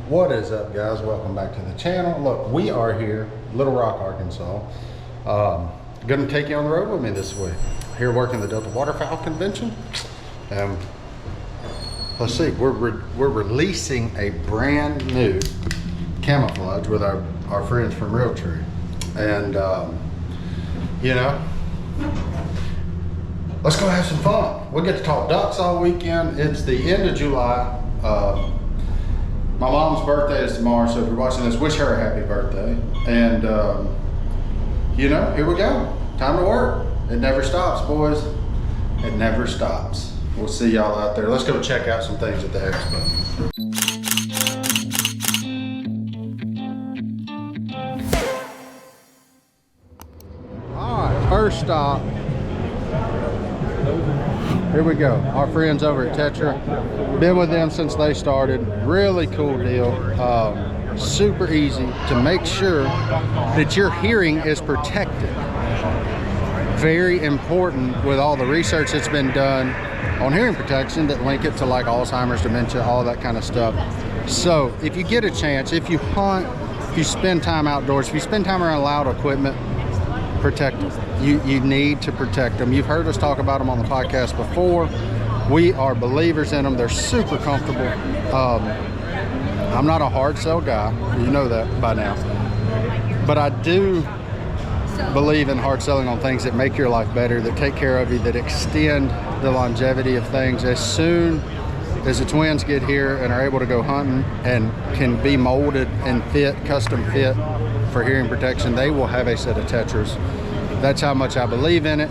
What is up, guys? Welcome back to the channel. Look, we are here, Little Rock, Arkansas. Gonna take you on the road with me this week. Here working the Delta Waterfowl Convention. Let's see, we're releasing a brand new camouflage with our friends from Realtree. And you know, let's go have some fun. We'll get to talk ducks all weekend. It's the end of July. My mom's birthday is tomorrow, so if you're watching this, wish her a happy birthday. And you know, here we go. Time to work. It never stops, boys. It never stops. We'll see y'all out there. Let's go check out some things at the expo. All right, first stop. Here we go. Our friends over at Tetra. Been with them since they started. Really cool deal. Super easy to make sure that your hearing is protected. Very important with all the research that's been done on hearing protection that link it to like Alzheimer's, dementia, all that kind of stuff. So if you get a chance, if you hunt, if you spend time outdoors, if you spend time around loud equipment, protect them. You need to protect them. You've heard us talk about them on the podcast before. We are believers in them. They're super comfortable. I'm not a hard sell guy. You know that by now. But I do believe in hard selling on things that make your life better, that take care of you, that extend the longevity of things. As soon as the twins get here and are able to go hunting and can be molded and fit, custom fit for hearing protection, they will have a set of Tetras. That's how much I believe in it.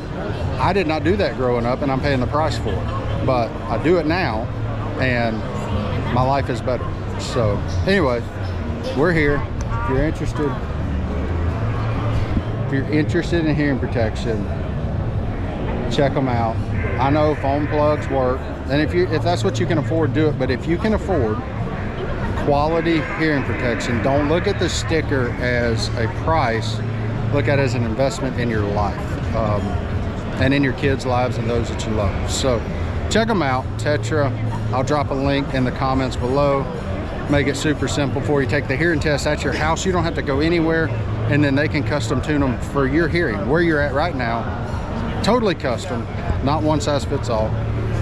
I did not do that growing up, and I'm paying the price for it. But I do it now, and my life is better. So anyway, we're here. If you're interested in hearing protection, check them out. I know foam plugs work, and if that's what you can afford, do it. But if you can afford quality hearing protection, don't look at the sticker as a price. Look at it as an investment in your life, and in your kids' lives and those that you love. So check them out, Tetra. I'll drop a link in the comments below. Make it super simple for you. Take the hearing test at your house. You don't have to go anywhere, and then they can custom tune them for your hearing where you're at right now. Totally custom, not one size fits all.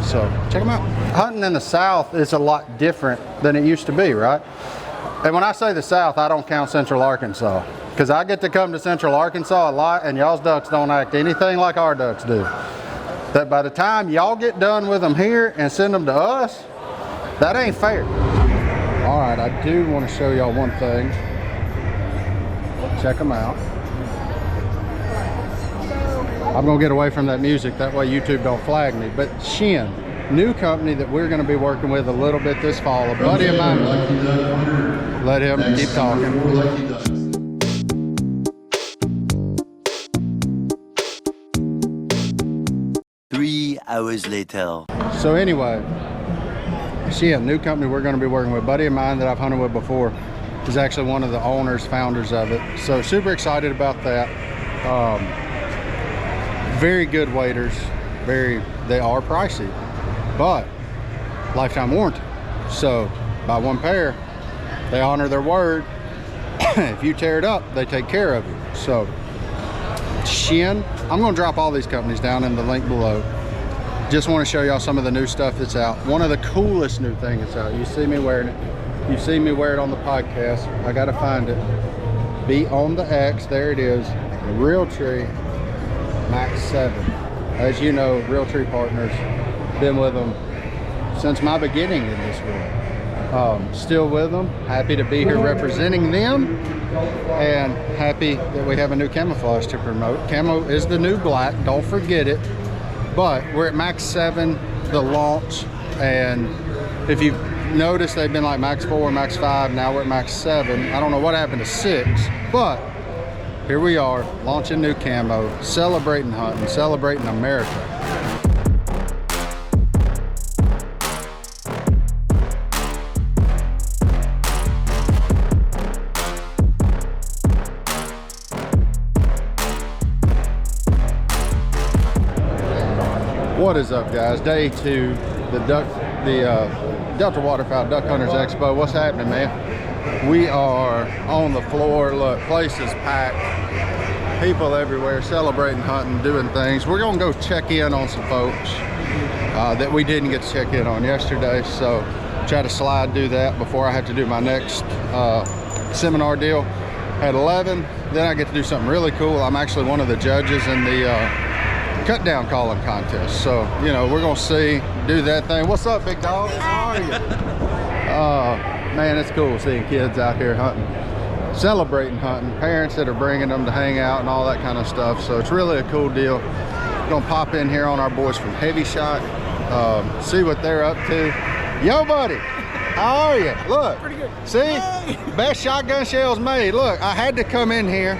So check them out. Hunting in the South is a lot different than it used to be, right? And when I say the South, I don't count Central Arkansas, because I get to come to Central Arkansas a lot, and y'all's ducks don't act anything like our ducks do. That by the time y'all get done with them here and send them to us, that ain't fair. All right, I do want to show y'all one thing. Check them out. I'm gonna get away from that music, that way YouTube don't flag me. But Shin, new company that we're gonna be working with a little bit this fall. A buddy of mine, let him keep talking. 3 hours later. So anyway, Shin, new company we're gonna be working with. A buddy of mine that I've hunted with before is actually one of the owners, founders of it. So super excited about that. Very good waders. They are pricey, but lifetime warranty. So buy one pair, they honor their word. If you tear it up, they take care of you. So Shin, I'm gonna drop all these companies down in the link below. Just want to show y'all some of the new stuff that's out. One of the coolest new things that's out. You see me wearing it. You see me wear it on the podcast. I gotta find it. Be on the X. There it is. The Realtree Max-7. As you know, Realtree partners. Been with them since my beginning in this world. Still with them. Happy to be here representing them, and happy that we have a new camouflage to promote. Camo is the new black. Don't forget it. But we're at Max-7, the launch, and if you've noticed, they've been like Max-4, Max-5, now we're at Max-7. I don't know what happened to 6, but here we are, launching new camo, celebrating hunting, celebrating America. What is up, guys? Day 2, the Delta Waterfowl Duck Hunters Expo. What's happening, man? We are on the floor. Look, place is packed. People everywhere celebrating hunting, doing things. We're gonna go check in on some folks that we didn't get to check in on yesterday. So try to do that before I have to do my next seminar deal at 11. Then I get to do something really cool. I'm actually one of the judges in the Cutdown calling contest. So, you know, we're gonna do that thing. What's up, big dog? How are you? Man, it's cool seeing kids out here hunting, celebrating hunting, parents that are bringing them to hang out and all that kind of stuff. So it's really a cool deal. Gonna pop in here on our boys from Heavy Shot, see what they're up to. Yo, buddy, how are you? Look, pretty good. See, best shotgun shells made. Look, I had to come in here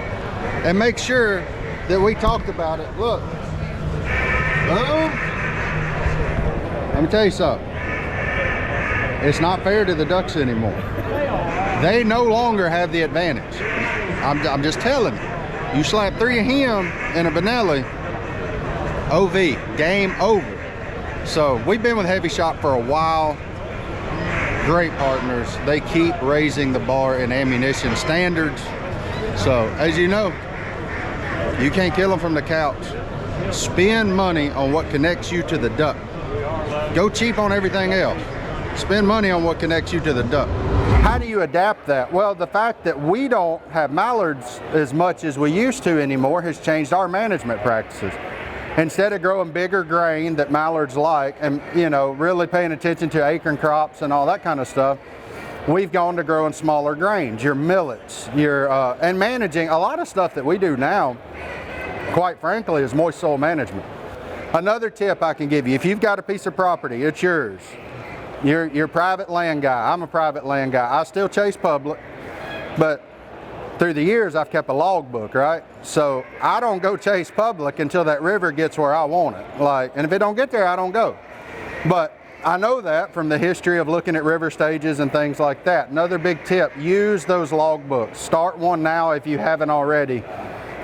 and make sure that we talked about it. Look. Let me tell you something. It's not fair to the ducks anymore. They no longer have the advantage. I'm just telling you. You slap 3 of him in a Benelli, OV, game over. So we've been with Heavy Shot for a while. Great partners. They keep raising the bar in ammunition standards. So as you know, you can't kill them from the couch. Spend money on what connects you to the duck. Go cheap on everything else. Spend money on what connects you to the duck. How do you adapt that? Well, the fact that we don't have mallards as much as we used to anymore has changed our management practices. Instead of growing bigger grain that mallards like and, you know, really paying attention to acorn crops and all that kind of stuff, we've gone to growing smaller grains, your millets, and managing a lot of stuff that we do now, quite frankly, is moist soil management. Another tip I can give you, if you've got a piece of property, it's yours. You're a private land guy. I'm a private land guy. I still chase public, but through the years, I've kept a log book, right? So I don't go chase public until that river gets where I want it. And if it don't get there, I don't go. But I know that from the history of looking at river stages and things like that. Another big tip, use those log books. Start one now if you haven't already.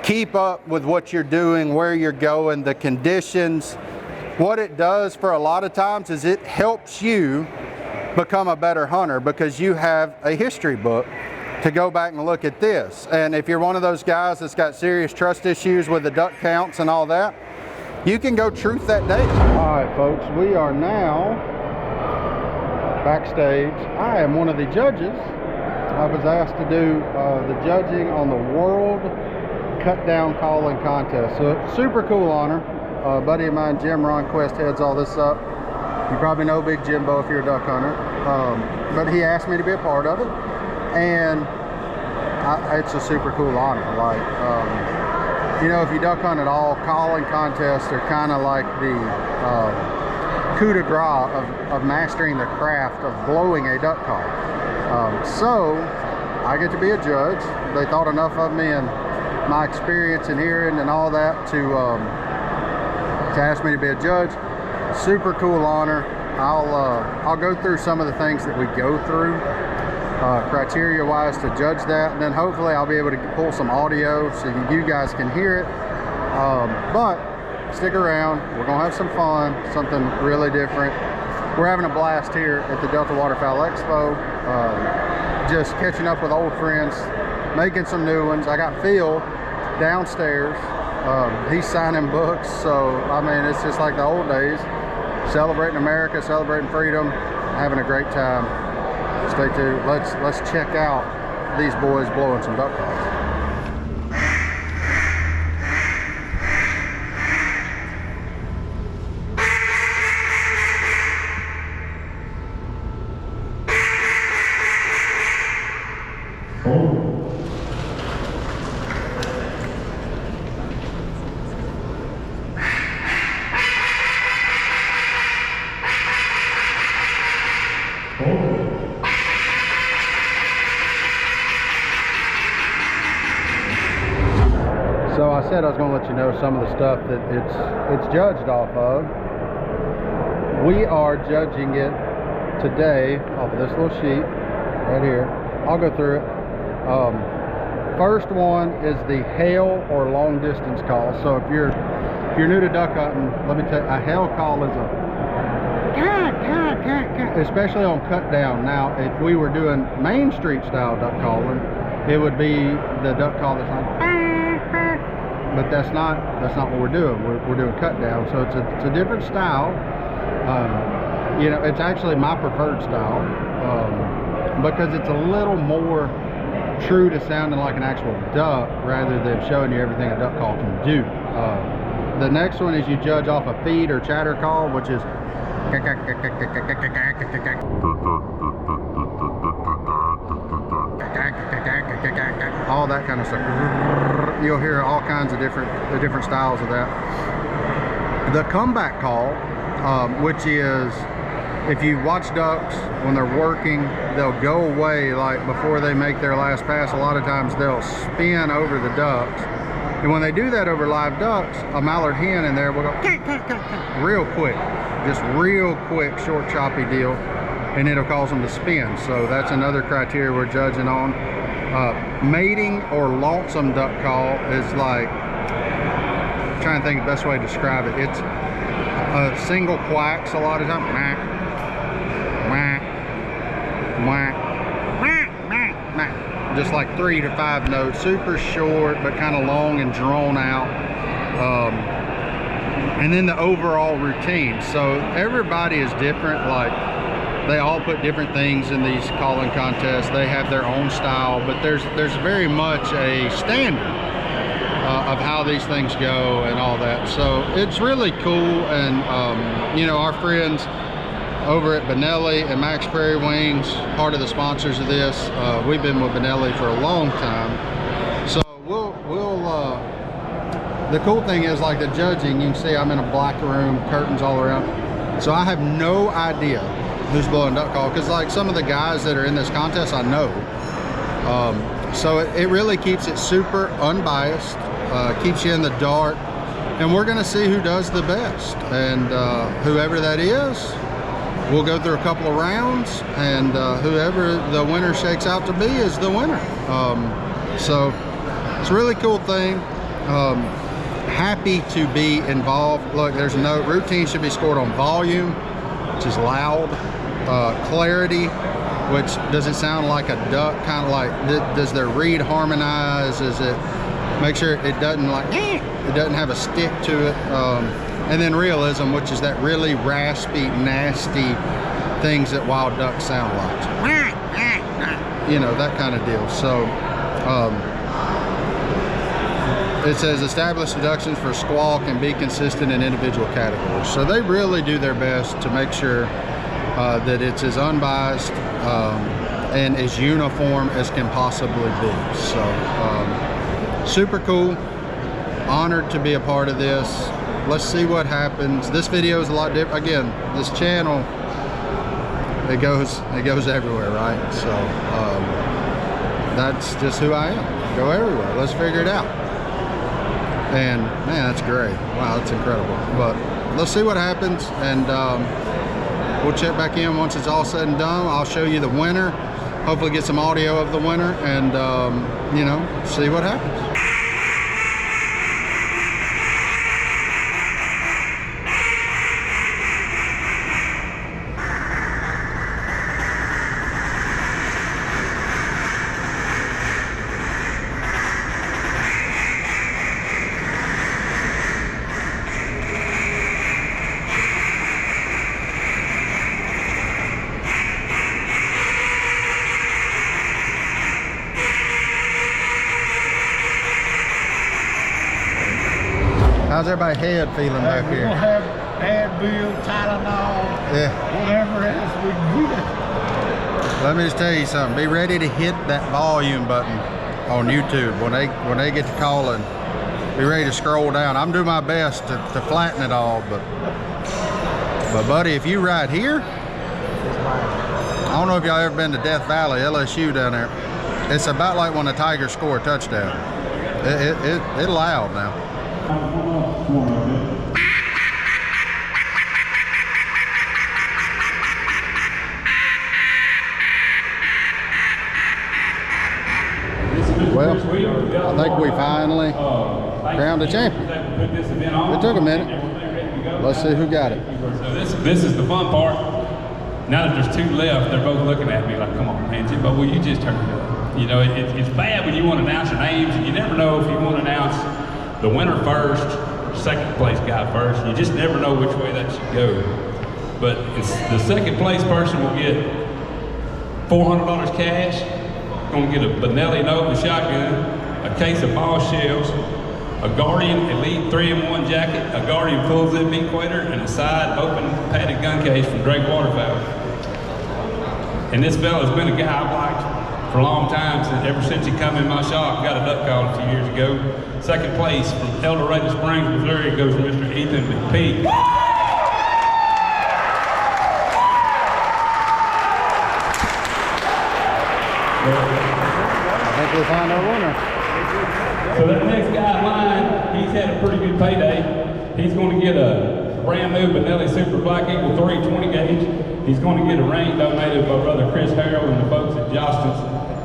Keep up with what you're doing, where you're going, the conditions. What it does for a lot of times is it helps you become a better hunter because you have a history book to go back and look at this. And if you're one of those guys that's got serious trust issues with the duck counts and all that, you can go truth that data. All right, folks, we are now backstage. I am one of the judges. I was asked to do the judging on the World Cutdown Calling Contest. So super cool honor. A buddy of mine, Jim Ronquest, heads all this up. You probably know Big Jimbo if you're a duck hunter. But he asked me to be a part of it. And it's a super cool honor. You know, if you duck hunt at all, calling contests are kind of like the coup de grace of mastering the craft of blowing a duck call. So I get to be a judge. They thought enough of me and my experience in hearing and all that to ask me to be a judge. Super cool honor. I'll go through some of the things that we go through criteria wise to judge that, and then hopefully I'll be able to pull some audio so you guys can hear it. But stick around, we're gonna have some fun, something really different. We're having a blast here at the Delta Waterfowl Expo, just catching up with old friends, making some new ones. I got Phil downstairs. He's signing books, so I mean, it's just like the old days, celebrating America, celebrating freedom, having a great time. Stay tuned. Let's check out these boys blowing some duck calls. So I said I was going to let you know some of the stuff that it's judged off of. We are judging it today off of this little sheet right here. I'll go through it. First one is the hail or long distance call. So if you're new to duck hunting, let me tell you, a hail call is a especially on cut down. Now, if we were doing Main Street style duck calling, it would be the duck call that's like, but that's not what we're doing. We're doing cut down, so it's a different style. You know, it's actually my preferred style because it's a little more true to sounding like an actual duck rather than showing you everything a duck call can do. The next one is you judge off a feed or chatter call, which is all that kind of stuff. You'll hear all kinds of different styles of that. The comeback call, which is if you watch ducks when they're working, they'll go away like before they make their last pass. A lot of times they'll spin over the ducks, and when they do that over live ducks, a mallard hen in there will go real quick, just real quick, short choppy deal, and it'll cause them to spin. So that's another criteria we're judging on. Mating or lonesome duck call is like, I'm trying to think of the best way to describe it. It's single quacks a lot of times. Just like 3 to 5 notes, super short but kind of long and drawn out. And then the overall routine. So everybody is different. Like, they all put different things in these calling contests. They have their own style, but there's very much a standard of how these things go and all that. So it's really cool. And you know, our friends over at Benelli and Max Prairie Wings, part of the sponsors of this. We've been with Benelli for a long time. So the cool thing is, like the judging, you can see I'm in a black room, curtains all around. So I have no idea who's blowing duck call, because like some of the guys that are in this contest I know. So it really keeps it super unbiased, keeps you in the dark, and we're gonna see who does the best. And whoever that is, we'll go through a couple of rounds, and whoever the winner shakes out to be is the winner. So it's a really cool thing. Happy to be involved. Look, there's a note, routine should be scored on volume, which is loud, clarity, which doesn't sound like a duck, kind of like, does their reed harmonize? Is it, make sure it doesn't like, it doesn't have a stick to it. And then realism, which is that really raspy, nasty things that wild ducks sound like. You know, that kind of deal. So it says established deductions for squall can be consistent in individual categories. So they really do their best to make sure that it's as unbiased and as uniform as can possibly be. So super cool. Honored to be a part of this. Let's see what happens. This video is a lot different. Again, this channel, it goes everywhere, right? So that's just who I am. Go everywhere. Let's figure it out. And man, that's great. Wow, that's incredible. But let's see what happens, and we'll check back in once it's all said and done. I'll show you the winner. Hopefully get some audio of the winner, and you know, see what happens. How's everybody's head feeling back here? We'll have Advil, Tylenol, yeah, whatever else we get. Let me just tell you something. Be ready to hit that volume button on YouTube when they get to calling. Be ready to scroll down. I'm doing my best to flatten it all, but buddy, if you right here, I don't know if y'all ever been to Death Valley, LSU down there. It's about like when the Tigers score a touchdown. It's loud now. Well, I think we finally crowned a champion. It took a minute. Let's see who got it. So this is the fun part. Now that there's 2 left, they're both looking at me like, come on, man, Jimbo, will you just turn it up? You know, it's bad when you want to announce your names, and you never know if you want to announce the winner first, second place guy first. You just never know which way that should go. But the second place person will get $400 cash, gonna get a Benelli Nova shotgun, a case of ball shells, a Guardian Elite 3-in-1 jacket, a Guardian full zip equator, and a side open padded gun case from Delta Waterfowl. And this fella's been a guy I've liked for a long time, ever since he come in my shop. Got a duck call a few years ago. Second place from El Dorado Springs, Missouri, goes to Mr. Ethan McPeak. I think we'll find our winner. So that next guy in line, he's had a pretty good payday. He's going to get a brand new Benelli Super Black Eagle 320 gauge. He's going to get a ring donated by Brother Chris Harrell and the folks at Jostens.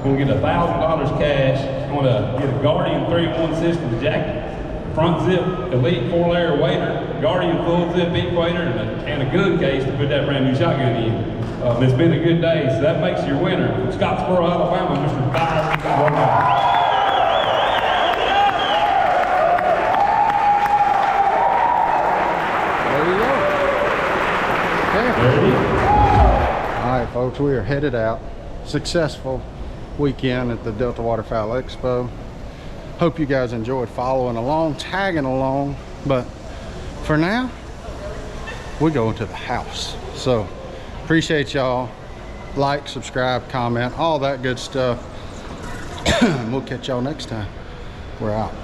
Going to get $1,000 cash. He's going to get a Guardian 3-in-1 Systems jacket, front zip Elite 4-layer waiter, Guardian full zip equator, and a gun case to put that brand new shotgun in. It's been a good day, so that makes your winner from Scottsboro, Alabama, Mr. Byron. All right, folks, we are headed out. Successful weekend at the Delta Waterfowl Expo. Hope you guys enjoyed following along, tagging along. But for now, we're going to the house. So appreciate y'all. Like, subscribe, comment, all that good stuff. We'll catch y'all next time. We're out.